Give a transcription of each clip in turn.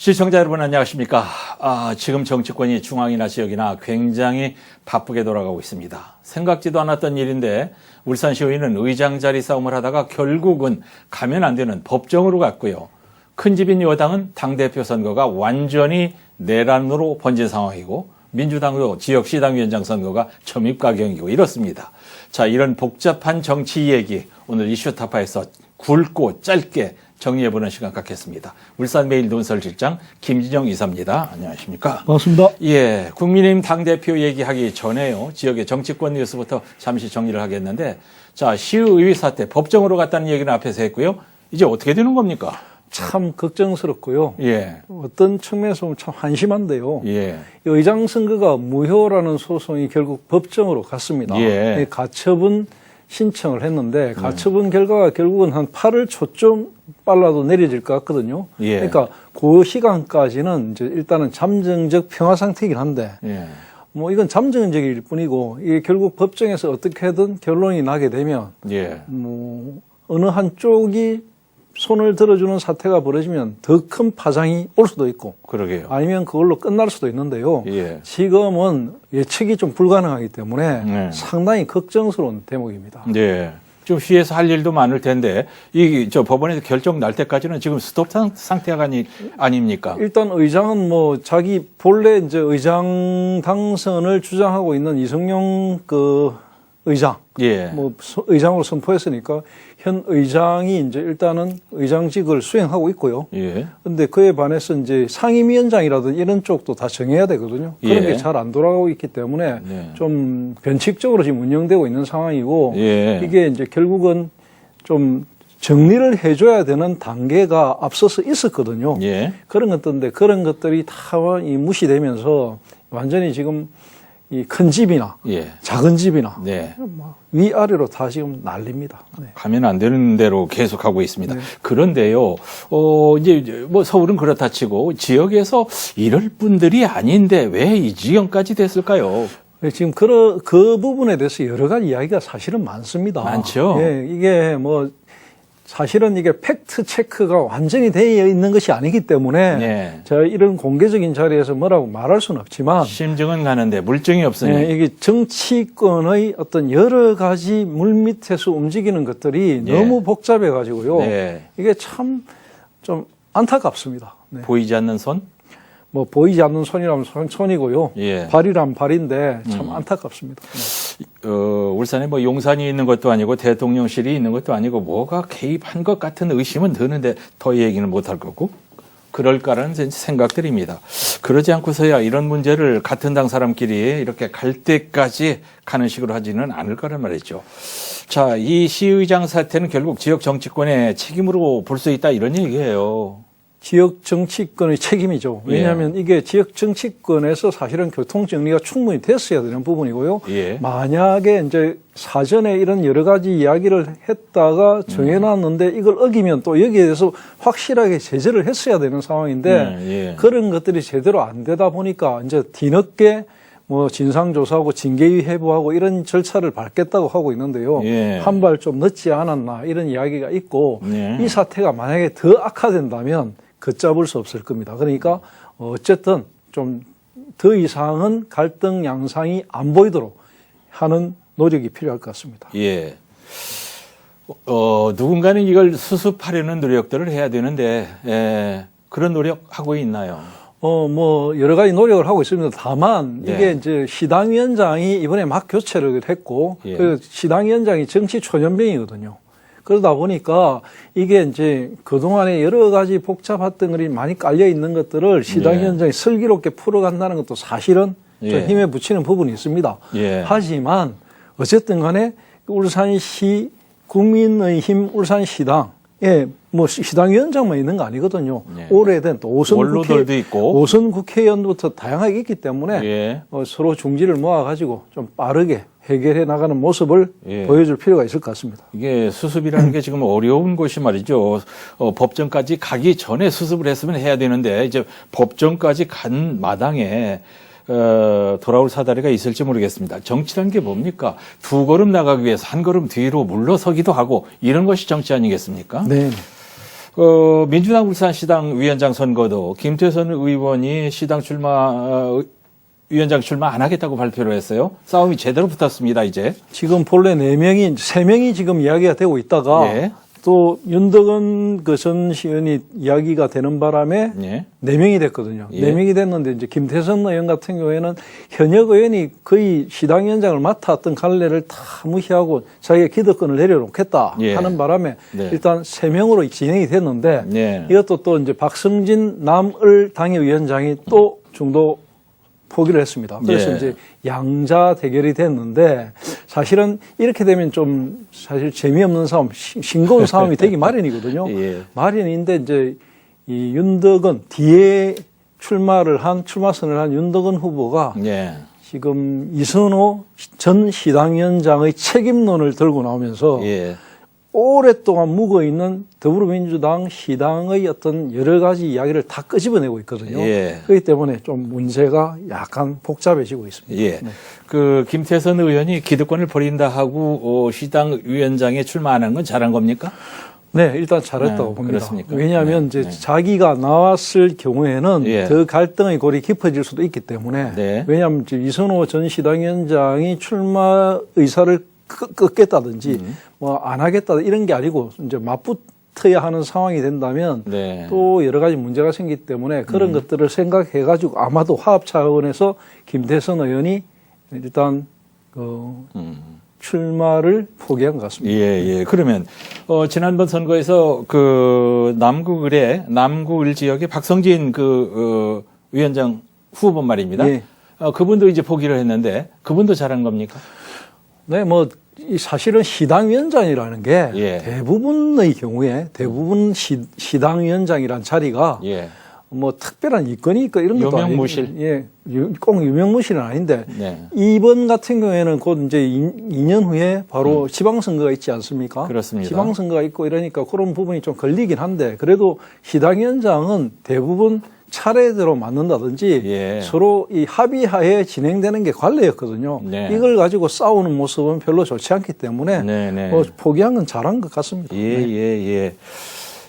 시청자 여러분 안녕하십니까. 지금 정치권이 중앙이나 지역이나 굉장히 바쁘게 돌아가고 있습니다. 생각지도 않았던 일인데 울산시의회는 의장 자리 싸움을 하다가 결국은 가면 안 되는 법정으로 갔고요. 큰 집인 여당은 당대표 선거가 완전히 내란으로 번진 상황이고 민주당도 지역 시당위원장 선거가 점입가경이고 이렇습니다. 자, 이런 복잡한 정치 얘기 오늘 이슈타파에서 굵고 짧게 정리해보는 시간 갖겠습니다. 울산메일 논설실장 김진영 이사입니다. 안녕하십니까? 반갑습니다. 예, 국민의힘 당대표 얘기하기 전에요. 지역의 정치권 뉴스부터 잠시 정리를 하겠는데, 자, 시의회 사태 법정으로 갔다는 얘기는 앞에서 했고요. 이제 어떻게 되는 겁니까? 참 걱정스럽고요. 예. 어떤 측면에서 보면 참 한심한데요. 예. 의장 선거가 무효라는 소송이 결국 법정으로 갔습니다. 예. 가처분 신청을 했는데 가처분 결과가 결국은 한 8월 초쯤 빨라도 내려질 것 같거든요. 예. 그러니까 그 시간까지는 이제 일단은 잠정적 평화 상태이긴 한데 예. 뭐 이건 잠정적일 뿐이고 이게 결국 법정에서 어떻게든 결론이 나게 되면 예. 뭐 어느 한쪽이 손을 들어주는 사태가 벌어지면 더 큰 파장이 올 수도 있고 그러게요. 아니면 그걸로 끝날 수도 있는데요. 예. 지금은 예측이 좀 불가능하기 때문에 네. 상당히 걱정스러운 대목입니다. 네. 좀 시에서 할 일도 많을 텐데 저 법원에서 결정 날 때까지는 지금 스톱 상태가 아닙니까? 일단 의장은 뭐 자기 본래 이제 의장 당선을 주장하고 있는 이성용 의장, 예. 뭐 의장으로 선포했으니까 현 의장이 이제 일단은 의장직을 수행하고 있고요. 예. 근데 그에 반해서 이제 상임위원장이라든지 이런 쪽도 다 정해야 되거든요. 그런 예. 게 잘 안 돌아가고 있기 때문에 네. 좀 변칙적으로 지금 운영되고 있는 상황이고 예. 이게 이제 결국은 좀 정리를 해줘야 되는 단계가 앞서서 있었거든요. 예. 그런 것들인데 그런 것들이 다 이 무시되면서 완전히 지금 이 큰 집이나 예. 작은 집이나 네. 위아래로 다 지금 난립니다. 네. 가면 안 되는 대로 계속 하고 있습니다. 네. 그런데요, 이제 뭐 서울은 그렇다 치고 지역에서 이럴 분들이 아닌데 왜 이 지경까지 됐을까요? 지금 그 부분에 대해서 여러 가지 이야기가 사실은 많습니다. 많죠. 예, 이게 뭐 사실은 이게 팩트 체크가 완전히 되어 있는 것이 아니기 때문에 네. 제가 이런 공개적인 자리에서 뭐라고 말할 수는 없지만 심증은 가는데 물증이 없으니. 예, 이게 정치권의 어떤 여러 가지 물밑에서 움직이는 것들이 예. 너무 복잡해 가지고요. 네. 이게 참 좀 안타깝습니다. 네. 보이지 않는 손? 뭐 보이지 않는 손이라면 손이고요. 예. 발이란 발인데 참 안타깝습니다. 네. 울산에 뭐 용산이 있는 것도 아니고 대통령실이 있는 것도 아니고 뭐가 개입한 것 같은 의심은 드는데 더 얘기는 못할 거고 그럴까라는 생각들입니다. 그러지 않고서야 이런 문제를 같은 당 사람끼리 이렇게 갈 때까지 가는 식으로 하지는 않을 거란 말이죠. 자, 이 시의장 사태는 결국 지역 정치권의 책임으로 볼 수 있다 이런 얘기예요. 지역 정치권의 책임이죠. 왜냐하면 이게 지역 정치권에서 사실은 교통 정리가 충분히 됐어야 되는 부분이고요. 예. 만약에 이제 사전에 이런 여러 가지 이야기를 했다가 정해놨는데 이걸 어기면 또 여기에 대해서 확실하게 제재를 했어야 되는 상황인데 예. 그런 것들이 제대로 안 되다 보니까 이제 뒤늦게 뭐 진상조사하고 징계위 회부하고 이런 절차를 밟겠다고 하고 있는데요. 예. 한 발 좀 늦지 않았나 이런 이야기가 있고 예. 이 사태가 만약에 더 악화된다면 걷잡을 수 없을 겁니다. 그러니까 어쨌든 좀 더 이상은 갈등 양상이 안 보이도록 하는 노력이 필요할 것 같습니다. 예. 누군가는 이걸 수습하려는 노력들을 해야 되는데, 그런 노력하고 있나요? 뭐 여러 가지 노력을 하고 있습니다. 다만 예. 이게 이제 시당위원장이 이번에 막 교체를 했고 예. 그 시당위원장이 정치 초년병이거든요. 그러다 보니까 이게 이제 그동안에 여러 가지 복잡했던 것이 많이 깔려 있는 것들을 시당위원장이 슬기롭게 풀어간다는 것도 사실은 좀 예. 힘에 붙이는 부분이 있습니다. 예. 하지만 어쨌든 간에 울산시 국민의힘 울산시당에 뭐 시당위원장만 있는 거 아니거든요. 예. 오래된 또 원로들도 있고. 오선 국회의원부터 다양하게 있기 때문에 예. 서로 중지를 모아가지고 좀 빠르게 해결해 나가는 모습을 예. 보여줄 필요가 있을 것 같습니다. 이게 수습이라는 게 지금 어려운 것이 말이죠. 법정까지 가기 전에 수습을 했으면 해야 되는데 이제 법정까지 간 마당에 돌아올 사다리가 있을지 모르겠습니다. 정치란 게 뭡니까? 두 걸음 나가기 위해서 한 걸음 뒤로 물러서기도 하고 이런 것이 정치 아니겠습니까? 네. 민주당 울산시당 위원장 선거도 김태선 의원이 시당 위원장 출마 안 하겠다고 발표를 했어요. 싸움이 제대로 붙었습니다, 이제. 지금 본래 3명이 지금 이야기가 되고 있다가 예. 또 윤덕은 그 전 시의원이 이야기가 되는 바람에 예. 4명이 됐거든요. 예. 4명이 됐는데 이제 김태선 의원 같은 경우에는 현역 의원이 거의 시당위원장을 맡았던 갈래를 다 무시하고 자기가 기득권을 내려놓겠다 예. 하는 바람에 네. 일단 3명으로 진행이 됐는데 예. 이것도 또 이제 박성진 남을 당협위원장이 또 중도 포기를 했습니다. 그래서 예. 이제 양자 대결이 됐는데 사실은 이렇게 되면 좀 사실 재미없는 싸움, 싱거운 싸움이 되기 마련이거든요. 예. 마련인데 이제 이 윤덕은 뒤에 출마선을 한 윤덕은 후보가 예. 지금 이선호 전 시당위원장의 책임론을 들고 나오면서 예. 오랫동안 묵어있는 더불어민주당 시당의 어떤 여러 가지 이야기를 다 끄집어내고 있거든요. 예. 그렇기 때문에 좀 문제가 약간 복잡해지고 있습니다. 예. 그 김태선 의원이 기득권을 버린다 하고 시당 위원장에 출마 안 한 건 잘한 겁니까? 네, 일단 잘했다고 네, 봅니다. 그렇습니까? 왜냐하면 네, 이제 네. 자기가 나왔을 경우에는 예. 더 갈등의 골이 깊어질 수도 있기 때문에 네. 왜냐하면 이제 이선호 전 시당위원장이 출마 의사를 꺾겠다든지 뭐 안 하겠다 이런 게 아니고 이제 맞붙어야 하는 상황이 된다면 네. 또 여러 가지 문제가 생기기 때문에 그런 것들을 생각해 가지고 아마도 화합 차원에서 김태선 의원이 일단 출마를 포기한 것 같습니다. 예, 예. 그러면, 지난번 선거에서 남구을 지역의 박성진 위원장 후보 말입니다. 예. 그분도 이제 포기를 했는데, 그분도 잘한 겁니까? 네, 뭐, 이 사실은 시당위원장이라는 게 예. 대부분의 경우에 대부분 시당위원장이란 자리가 예. 뭐 특별한 이권이 있고 이런 것도 유명무실. 아니고, 예, 꼭 유명무실은 아닌데 네. 이번 같은 경우에는 곧 이제 2년 후에 바로 지방선거가 있지 않습니까? 그렇습니다. 지방선거가 있고 이러니까 그런 부분이 좀 걸리긴 한데 그래도 시당위원장은 대부분 차례대로 맞는다든지 예. 서로 이 합의하에 진행되는 게 관례였거든요. 네. 이걸 가지고 싸우는 모습은 별로 좋지 않기 때문에 네, 네. 포기한 건 잘한 것 같습니다. 예, 네. 예.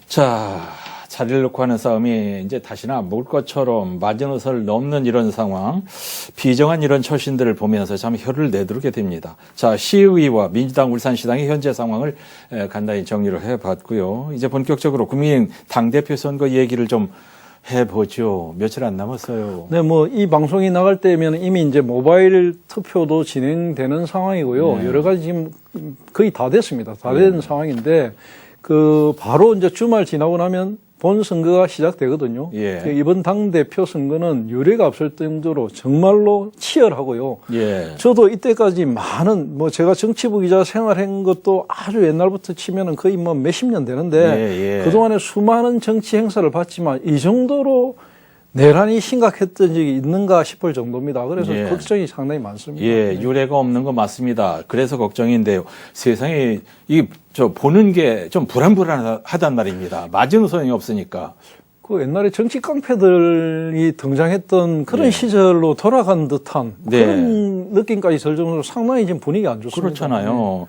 자, 자리를 놓고 하는 싸움이 이제 다시나 물 것처럼 마지노선을 넘는 이런 상황, 비정한 이런 처신들을 보면서 참 혀를 내두르게 됩니다. 자, 시의회와 민주당 울산시당의 현재 상황을 간단히 정리를 해봤고요. 이제 본격적으로 국민의힘 당대표 선거 얘기를 좀 해보죠. 며칠 안 남았어요. 네, 뭐, 이 방송이 나갈 때면 이미 이제 모바일 투표도 진행되는 상황이고요. 네. 여러 가지 지금 거의 다 됐습니다. 다 된 상황인데, 바로 이제 주말 지나고 나면 본선거가 시작되거든요. 예. 이번 당대표 선거는 유례가 없을 정도로 정말로 치열하고요. 예. 저도 이때까지 많은, 제가 정치부 기자 생활한 것도 아주 옛날부터 치면은 거의 뭐 몇십 년 되는데, 예. 그동안에 수많은 정치 행사를 봤지만 이 정도로 내란이 심각했던 적이 있는가 싶을 정도입니다. 그래서 예. 걱정이 상당히 많습니다. 예, 유례가 없는 거 맞습니다. 그래서 걱정인데요. 세상에 보는 게 좀 불안불안하단 말입니다. 마지노선이 없으니까. 그 옛날에 정치 깡패들이 등장했던 그런 네. 시절로 돌아간 듯한 네. 그런 느낌까지 들 정도로 상당히 지금 분위기 안 좋습니다. 그렇잖아요.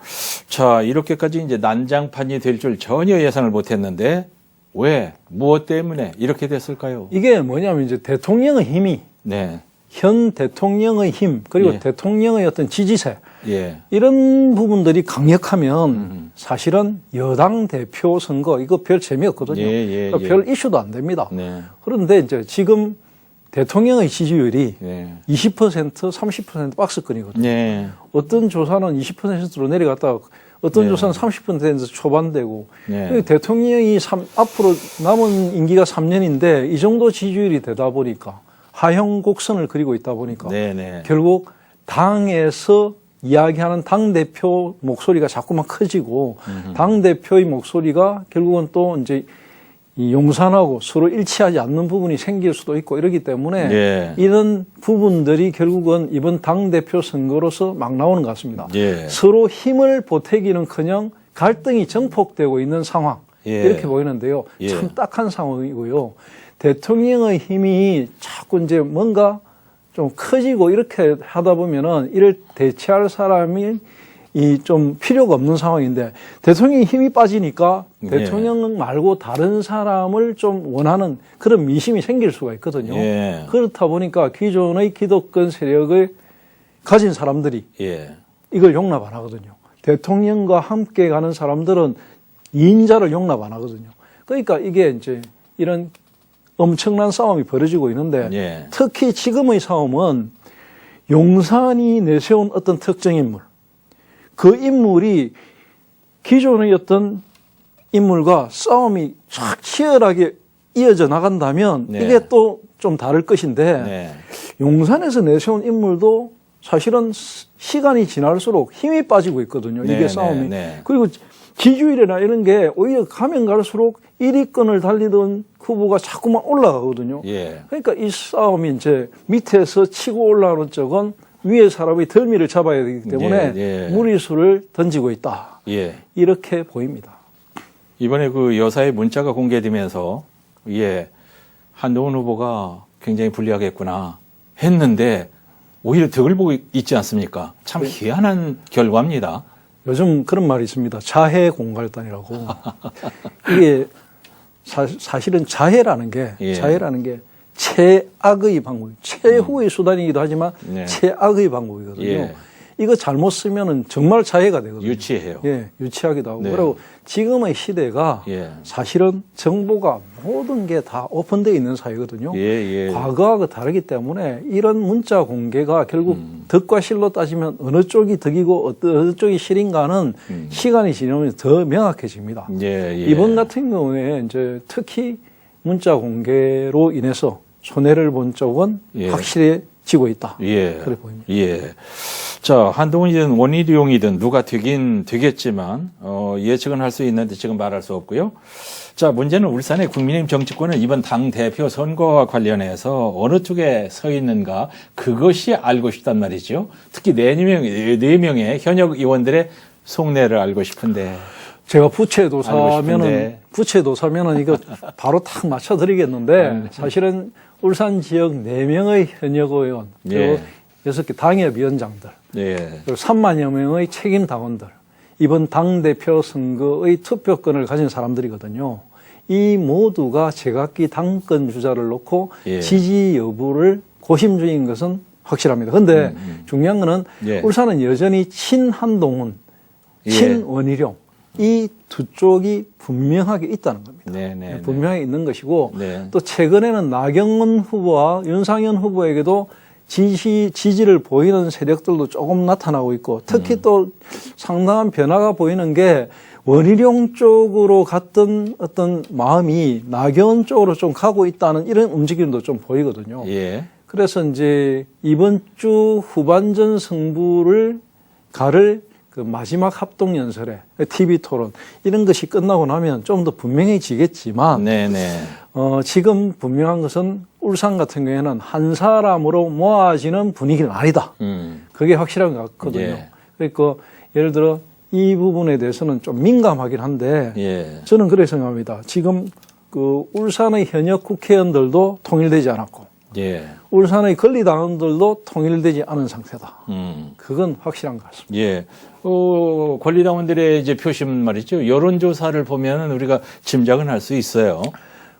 자, 이렇게까지 이제 난장판이 될 줄 전혀 예상을 못 했는데, 왜? 무엇 때문에 이렇게 됐을까요? 이게 뭐냐면 이제 대통령의 힘이 네. 현 대통령의 힘 그리고 예. 대통령의 어떤 지지세 예. 이런 부분들이 강력하면 사실은 여당 대표 선거 이거 별 재미없거든요. 그러니까 별 이슈도 안 됩니다. 네. 그런데 이제 지금 대통령의 지지율이 네. 20% 30% 박스권이거든요. 네. 어떤 조사는 20%로 내려갔다가 어떤 네. 조사는 30%에서 초반되고 네. 대통령이 앞으로 남은 임기가 3년인데 이 정도 지지율이 되다 보니까 하형 곡선을 그리고 있다 보니까 네. 결국 당에서 이야기하는 당대표 목소리가 자꾸만 커지고 당대표의 목소리가 결국은 또 이제 이 용산하고 서로 일치하지 않는 부분이 생길 수도 있고 이러기 때문에 예. 이런 부분들이 결국은 이번 당대표 선거로서 막 나오는 것 같습니다. 예. 서로 힘을 보태기는커녕 갈등이 증폭되고 있는 상황 예. 이렇게 보이는데요. 예. 참 딱한 상황이고요. 대통령의 힘이 자꾸 이제 뭔가 좀 커지고 이렇게 하다 보면은 이를 대체할 사람이 이 좀 필요가 없는 상황인데 대통령이 힘이 빠지니까 예. 대통령 말고 다른 사람을 좀 원하는 그런 미심이 생길 수가 있거든요. 예. 그렇다 보니까 기존의 기득권 세력을 가진 사람들이 예. 이걸 용납 안 하거든요. 대통령과 함께 가는 사람들은 2인자를 용납 안 하거든요. 그러니까 이게 이제 이런 엄청난 싸움이 벌어지고 있는데 예. 특히 지금의 싸움은 용산이 내세운 어떤 특정 인물, 그 인물이 기존의 어떤 인물과 싸움이 쫙 치열하게 이어져 나간다면 네. 이게 또 좀 다를 것인데 네. 용산에서 내세운 인물도 사실은 시간이 지날수록 힘이 빠지고 있거든요. 네, 이게 싸움이. 네. 그리고 지지율이나 이런 게 오히려 가면 갈수록 1위권을 달리던 후보가 자꾸만 올라가거든요. 예. 그러니까 이 싸움이 이제 밑에서 치고 올라오는 쪽은 위에 사람의 덜미를 잡아야 되기 때문에 예, 예. 무리수를 던지고 있다. 예. 이렇게 보입니다. 이번에 그 여사의 문자가 공개되면서 예. 한동훈 후보가 굉장히 불리하겠구나 했는데 오히려 덕을 보고 있지 않습니까? 참 희한한 결과입니다. 요즘 그런 말이 있습니다. 자해 공갈단이라고. 이게 사실은 자해라는 게 예. 최악의 방법, 최후의 수단이기도 하지만 네. 최악의 방법이거든요. 예. 이거 잘못 쓰면은 정말 자해가 되거든요. 유치해요. 예, 유치하기도 하고. 네. 그리고 지금의 시대가 예. 사실은 정보가 모든 게 다 오픈되어 있는 사회거든요. 예, 예. 과거하고 다르기 때문에 이런 문자 공개가 결국 덕과 실로 따지면 어느 쪽이 덕이고 어느 쪽이 실인가는 시간이 지나면 더 명확해집니다. 예, 예. 이번 같은 경우에 이제 특히 문자 공개로 인해서 손해를 본 쪽은 예. 확실해지고 있다. 예. 그래 보입니다. 예. 자, 한동훈이든 원희룡이든 누가 되긴 되겠지만, 예측은 할 수 있는데 지금 말할 수 없고요. 자, 문제는 울산의 국민의힘 정치권은 이번 당대표 선거와 관련해서 어느 쪽에 서 있는가, 그것이 알고 싶단 말이죠. 특히 네 명의 현역 의원들의 속내를 알고 싶은데. 제가 알고 싶은데. 부채도사면은 이거 바로 탁 맞춰드리겠는데 사실은 울산 지역 4명의 현역 의원 그리고 예. 6개 당협위원장들 예. 그리고 3만여 명의 책임 당원들 이번 당대표 선거의 투표권을 가진 사람들이거든요. 이 모두가 제각기 당권 주자를 놓고 예. 지지 여부를 고심 중인 것은 확실합니다. 그런데 중요한 거는 예. 울산은 여전히 친한동훈, 예. 친원희룡 이 두 쪽이 분명하게 있다는 겁니다. 네. 분명하게 있는 것이고 네. 또 최근에는 나경원 후보와 윤상현 후보에게도 지지를 보이는 세력들도 조금 나타나고 있고 특히 또 상당한 변화가 보이는 게 원희룡 쪽으로 갔던 어떤 마음이 나경원 쪽으로 좀 가고 있다는 이런 움직임도 좀 보이거든요. 예. 그래서 이제 이번 주 후반전 승부를 가를 그 마지막 합동 연설회, TV 토론 이런 것이 끝나고 나면 좀 더 분명해지겠지만 네네. 지금 분명한 것은 울산 같은 경우에는 한 사람으로 모아지는 분위기는 아니다. 그게 확실한 것 같거든요. 예. 그러니까 예를 들어 이 부분에 대해서는 좀 민감하긴 한데 예. 저는 그렇게 생각합니다. 지금 그 울산의 현역 국회의원들도 통일되지 않았고 예. 울산의 권리당원들도 통일되지 않은 상태다. 그건 확실한 것 같습니다. 예. 권리당원들의 이제 표심 말이죠. 여론조사를 보면은 우리가 짐작은 할 수 있어요.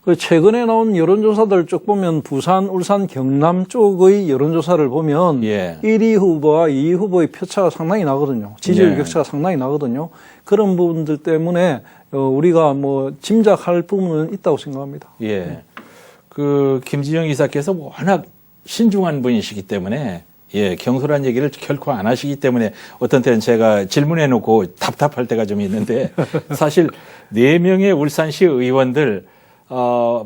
그 최근에 나온 여론조사들 쭉 보면 부산, 울산, 경남 쪽의 여론조사를 보면 예. 1위 후보와 2위 후보의 표차가 상당히 나거든요. 지지율 예. 격차가 상당히 나거든요. 그런 부분들 때문에 우리가 뭐 짐작할 부분은 있다고 생각합니다. 예. 그 김진영 이사께서 워낙 신중한 분이시기 때문에 예, 경솔한 얘기를 결코 안 하시기 때문에 어떤 때는 제가 질문해 놓고 답답할 때가 좀 있는데 사실 4명의 울산시 의원들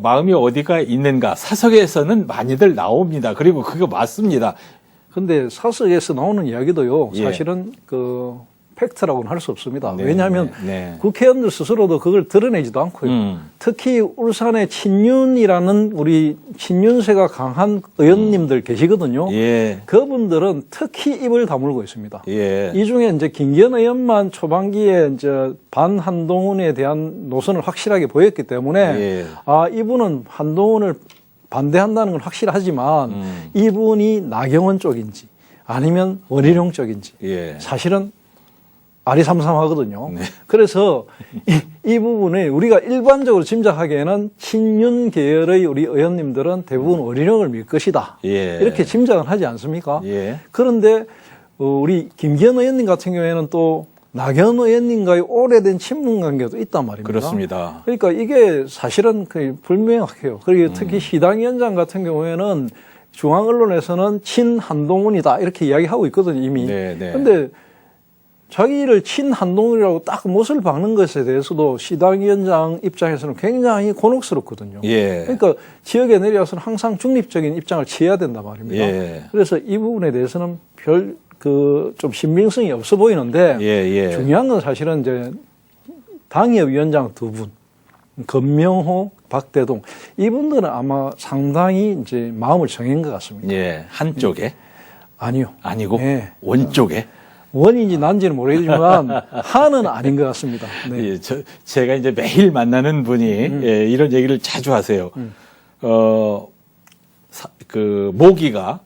마음이 어디가 있는가 사석에서는 많이들 나옵니다. 그리고 그거 맞습니다. 근데 사석에서 나오는 이야기도요. 예. 사실은 그 팩트라고는 할 수 없습니다. 네, 왜냐하면 네. 국회의원들 스스로도 그걸 드러내지도 않고요. 특히 울산에 친윤이라는 우리 친윤세가 강한 의원님들 계시거든요. 예. 그분들은 특히 입을 다물고 있습니다. 예. 이 중에 이제 김기현 의원만 초반기에 이제 반한동훈에 대한 노선을 확실하게 보였기 때문에 예. 이분은 한동훈을 반대한다는 건 확실하지만 이분이 나경원 쪽인지 아니면 원희룡 쪽인지 예. 사실은 아리삼삼하거든요. 네. 그래서 이 부분에 우리가 일반적으로 짐작하기에는 친윤 계열의 우리 의원님들은 대부분 원희룡을 밀 것이다. 예. 이렇게 짐작은 하지 않습니까? 예. 그런데 우리 김기현 의원님 같은 경우에는 또 나경원 의원님과의 오래된 친분 관계도 있단 말입니다. 그렇습니다. 그러니까 이게 사실은 거의 불명확해요. 그리고 특히 시당위원장 같은 경우에는 중앙 언론에서는 친한동훈이다 이렇게 이야기하고 있거든요, 이미. 네, 네. 근데 자기를 친한동훈이라고 딱 못을 박는 것에 대해서도 시당위원장 입장에서는 굉장히 곤혹스럽거든요. 예. 그러니까 지역에 내려와서는 항상 중립적인 입장을 취해야 된단 말입니다. 예. 그래서 이 부분에 대해서는 좀 신빙성이 없어 보이는데 예. 중요한 건 사실은 이제 당협 위원장 두 분, 검명호, 박대동 이분들은 아마 상당히 이제 마음을 정한 것 같습니다. 예. 한쪽에 아니요. 아니고 네. 원쪽에. 원인지 난지는 모르겠지만 한은 아닌 것 같습니다. 네. 예, 제가 이제 매일 만나는 분이 예, 이런 얘기를 자주 하세요. 모기가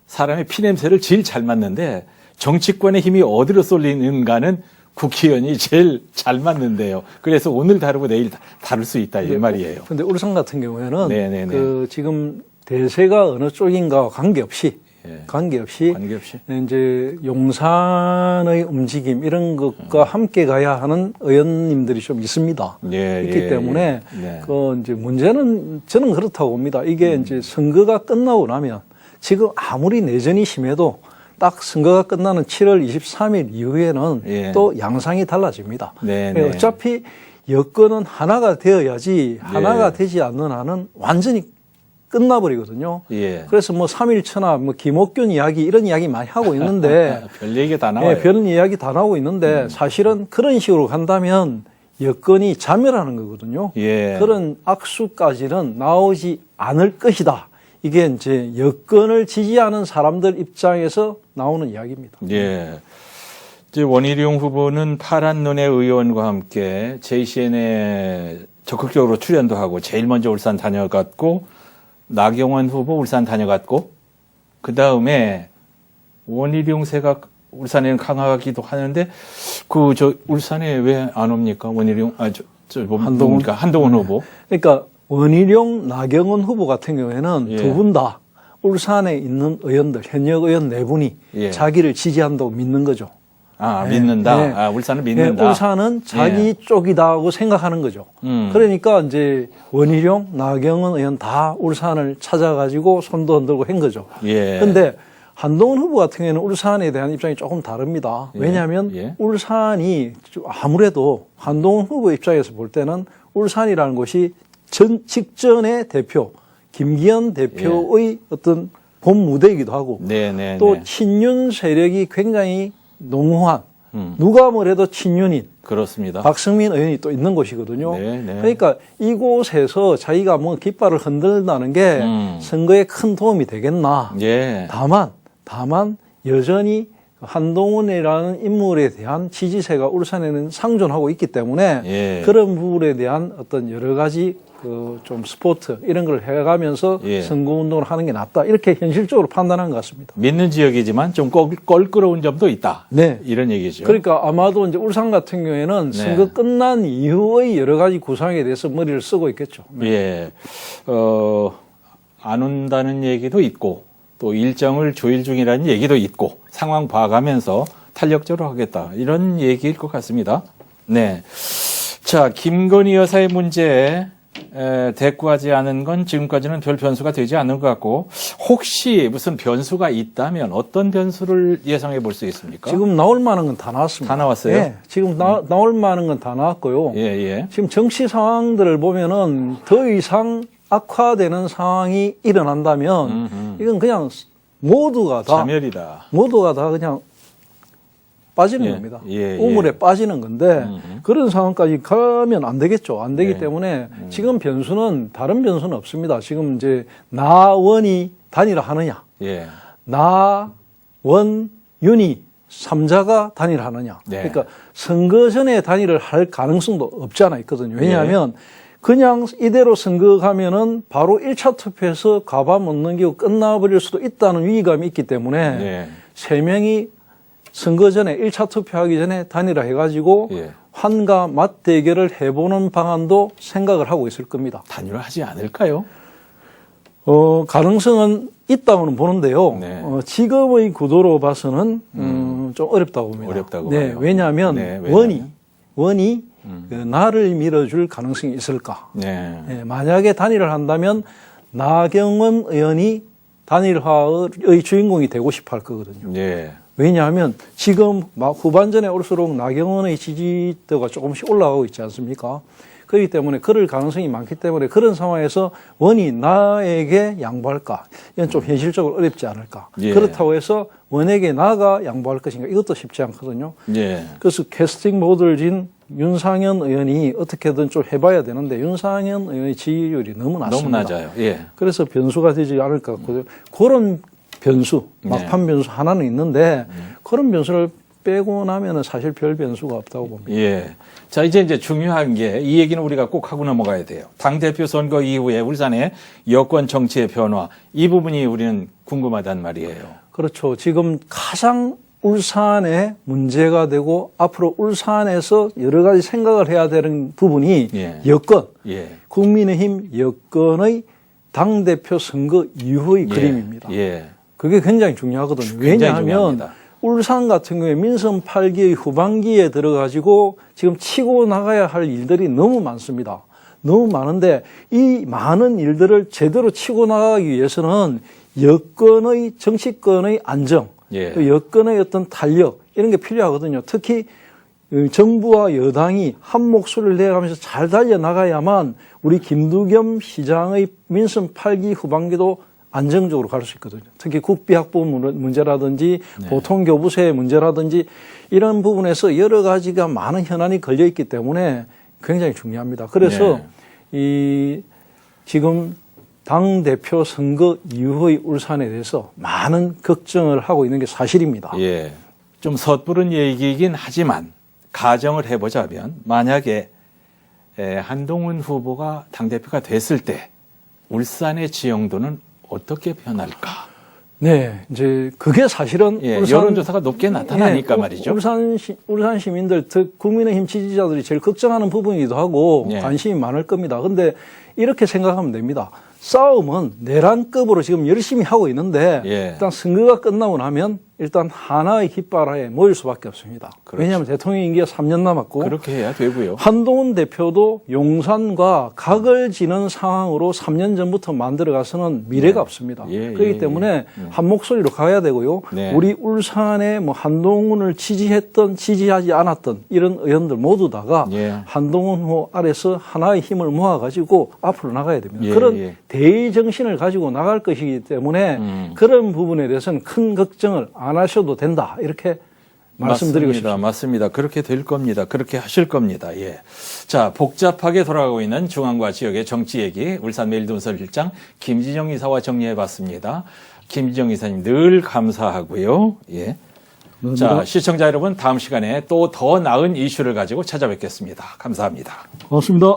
사람의 피냄새를 제일 잘 맡는데 정치권의 힘이 어디로 쏠리는가는 국회의원이 제일 잘 맡는데요. 그래서 오늘 다루고 내일 다룰 수 있다 이 말이에요. 근데 울산 같은 경우에는 네네네. 지금 대세가 어느 쪽인가와 관계없이 예. 관계없이 이제 용산의 움직임 이런 것과 함께 가야 하는 의원님들이 좀 있습니다. 예, 있기 때문에 네. 이제 문제는 저는 그렇다고 봅니다. 이게 이제 선거가 끝나고 나면 지금 아무리 내전이 심해도 딱 선거가 끝나는 7월 23일 이후에는 예. 또 양상이 달라집니다. 네, 네. 어차피 여건은 하나가 되어야지 하나가 되지 않는 한은 완전히 끝나버리거든요. 예. 그래서 뭐 3.1처나 뭐 김옥균 이야기 이런 이야기 많이 하고 있는데 별 얘기 다 나와요. 네, 별 이야기 다 나오고 있는데 사실은 그런 식으로 간다면 여건이 자멸하는 거거든요. 예. 그런 악수까지는 나오지 않을 것이다. 이게 이제 여건을 지지하는 사람들 입장에서 나오는 이야기입니다. 예. 이제 원희룡 후보는 파란 눈의 의원과 함께 JCN에 적극적으로 출연도 하고 제일 먼저 울산 다녀갔고 나경원 후보 울산 다녀갔고 그 다음에 원희룡세가 울산에는 강하기도 하는데 울산에 왜 안 옵니까? 원희룡 한동훈 후보. 그러니까 원희룡, 나경원 후보 같은 경우에는 예. 두 분 다 울산에 있는 의원들, 현역 의원 네 분이 예. 자기를 지지한다고 믿는 거죠. 믿는다. 네. 울산을 믿는다. 네, 울산은 자기 쪽이다고 생각하는 거죠. 그러니까 이제 원희룡, 나경원 의원 다 울산을 찾아가지고 손도 흔들고 한 거죠. 그런데 예. 한동훈 후보 같은 경우에는 울산에 대한 입장이 조금 다릅니다. 왜냐하면 예. 울산이 아무래도 한동훈 후보 입장에서 볼 때는 울산이라는 곳이 직전의 대표, 김기현 대표의 어떤 본 무대이기도 하고 또 친윤 세력이 굉장히 농후한 누가 뭐래도 친윤인 그렇습니다. 박성민 의원이 또 있는 곳이거든요. 네. 그러니까 이곳에서 자기가 뭐 깃발을 흔들다는 게 선거에 큰 도움이 되겠나. 예. 다만 여전히 한동훈이라는 인물에 대한 지지세가 울산에는 상존하고 있기 때문에 예. 그런 부분에 대한 어떤 여러 가지 좀 스포트 이런 걸 해가면서 예. 선거운동을 하는 게 낫다. 이렇게 현실적으로 판단한 것 같습니다. 믿는 지역이지만 좀 껄끄러운 점도 있다. 네. 이런 얘기죠. 그러니까 아마도 이제 울산 같은 경우에는 선거 끝난 이후의 여러 가지 구상에 대해서 머리를 쓰고 있겠죠. 예. 안 온다는 얘기도 있고 또 일정을 조율 중이라는 얘기도 있고 상황 봐가면서 탄력적으로 하겠다. 이런 얘기일 것 같습니다. 네. 자, 김건희 여사의 문제 대꾸하지 않은 건 지금까지는 별 변수가 되지 않는 것 같고 혹시 무슨 변수가 있다면 어떤 변수를 예상해 볼 수 있습니까? 지금 나올 만한 건 다 나왔습니다. 다 나왔어요? 네, 지금 나올 만한 건 다 나왔고요. 예. 지금 정치 상황들을 보면은 더 이상 악화되는 상황이 일어난다면 이건 그냥 모두가 다 그냥 빠지는 겁니다. 우물에 빠지는 건데 그런 상황까지 가면 안 되겠죠. 안 되기 때문에 지금 변수는 다른 변수는 없습니다. 지금 이제 나원이 단일화하느냐, 나원윤이 3자가 단일화하느냐. 그러니까 선거 전에 단일을 할 가능성도 없지 않아 있거든요. 왜냐하면 그냥 이대로 선거 가면은 바로 1차 투표에서 가봐 못 넘기고 끝나버릴 수도 있다는 위기감이 있기 때문에 세 명이 선거 전에 1차 투표하기 전에 단일화해가지고 예. 환과 맞대결을 해보는 방안도 생각을 하고 있을 겁니다. 단일화하지 않을까요? 가능성은 있다고는 보는데요. 네. 지금의 구도로 봐서는 좀 어렵다고 봅니다. 어렵다고 네, 봐요. 왜냐하면 네, 왜냐하면? 원이 그 나를 밀어줄 가능성이 있을까? 네. 네, 만약에 단일화를 한다면 나경원 의원이 단일화의 주인공이 되고 싶어 할 거거든요. 예. 왜냐하면 지금 막 후반전에 올수록 나경원의 지지도가 조금씩 올라가고 있지 않습니까? 그렇기 때문에 그럴 가능성이 많기 때문에 그런 상황에서 원이 나에게 양보할까? 이건 좀 현실적으로 어렵지 않을까? 예. 그렇다고 해서 원에게 나가 양보할 것인가? 이것도 쉽지 않거든요. 예. 그래서 캐스팅 보드를 진 윤상현 의원이 어떻게든 좀 해봐야 되는데 윤상현 의원의 지지율이 너무 낮습니다. 너무 낮아요. 예. 그래서 변수가 되지 않을까 같고요. 그런 변수, 네. 막판 변수 하나는 있는데 그런 변수를 빼고 나면은 사실 별 변수가 없다고 봅니다. 예. 자, 이제 중요한 게 이 얘기는 우리가 꼭 하고 넘어가야 돼요. 당대표 선거 이후에 울산의 여권 정치의 변화, 이 부분이 우리는 궁금하단 말이에요. 그렇죠. 지금 가장 울산에 문제가 되고 앞으로 울산에서 여러 가지 생각을 해야 되는 부분이 예. 여권, 예. 국민의힘 여권의 당대표 선거 이후의 예. 그림입니다. 예. 그게 굉장히 중요하거든요. 굉장히 왜냐하면 중요합니다. 울산 같은 경우에 민선 8기의 후반기에 들어가지고 지금 치고 나가야 할 일들이 너무 많습니다. 너무 많은데 이 많은 일들을 제대로 치고 나가기 위해서는 여권의 정치권의 안정, 예. 또 여권의 어떤 탄력 이런 게 필요하거든요. 특히 정부와 여당이 한 목소리를 내가면서 잘 달려나가야만 우리 김두겸 시장의 민선 8기 후반기도 안정적으로 갈 수 있거든요. 특히 국비학부 문제라든지 네. 보통교부세 문제라든지 이런 부분에서 여러 가지가 많은 현안이 걸려 있기 때문에 굉장히 중요합니다. 그래서 이 지금 당대표 선거 이후의 울산에 대해서 많은 걱정을 하고 있는 게 사실입니다. 예. 좀 섣부른 얘기이긴 하지만 가정을 해보자면 만약에 한동훈 후보가 당대표가 됐을 때 울산의 지형도는 어떻게 변할까? 네, 이제 그게 사실은 예, 여론조사가 높게 나타나니까 말이죠. 울산 시민들, 즉 국민의힘 지지자들이 제일 걱정하는 부분이기도 하고 예. 관심이 많을 겁니다. 근데 이렇게 생각하면 됩니다. 싸움은 내란급으로 지금 열심히 하고 있는데 예. 일단 선거가 끝나고 나면 일단 하나의 깃발하에 모일 수밖에 없습니다. 그렇죠. 왜냐하면 대통령 임기가 3년 남았고 그렇게 해야 되고요. 한동훈 대표도 용산과 각을 지는 상황으로 3년 전부터 만들어가서는 미래가 없습니다. 예, 그렇기 예, 때문에 예. 한 목소리로 가야 되고요. 네. 우리 울산에 뭐 한동훈을 지지했던 지지하지 않았던 이런 의원들 모두 다가 예. 한동훈 후보 아래서 하나의 힘을 모아가지고 앞으로 나가야 됩니다. 예, 그런 예. 대의 정신을 가지고 나갈 것이기 때문에 그런 부분에 대해서는 큰 걱정을 안 하셔도 된다. 이렇게 말씀드리고 싶습니다. 맞습니다. 그렇게 될 겁니다. 그렇게 하실 겁니다. 예. 자, 복잡하게 돌아가고 있는 중앙과 지역의 정치 얘기 울산 매일동설실장 김진영 이사와 정리해 봤습니다. 김진영 이사님 늘 감사하고요. 예. 자, 시청자 여러분 다음 시간에 또 더 나은 이슈를 가지고 찾아뵙겠습니다. 감사합니다. 고맙습니다.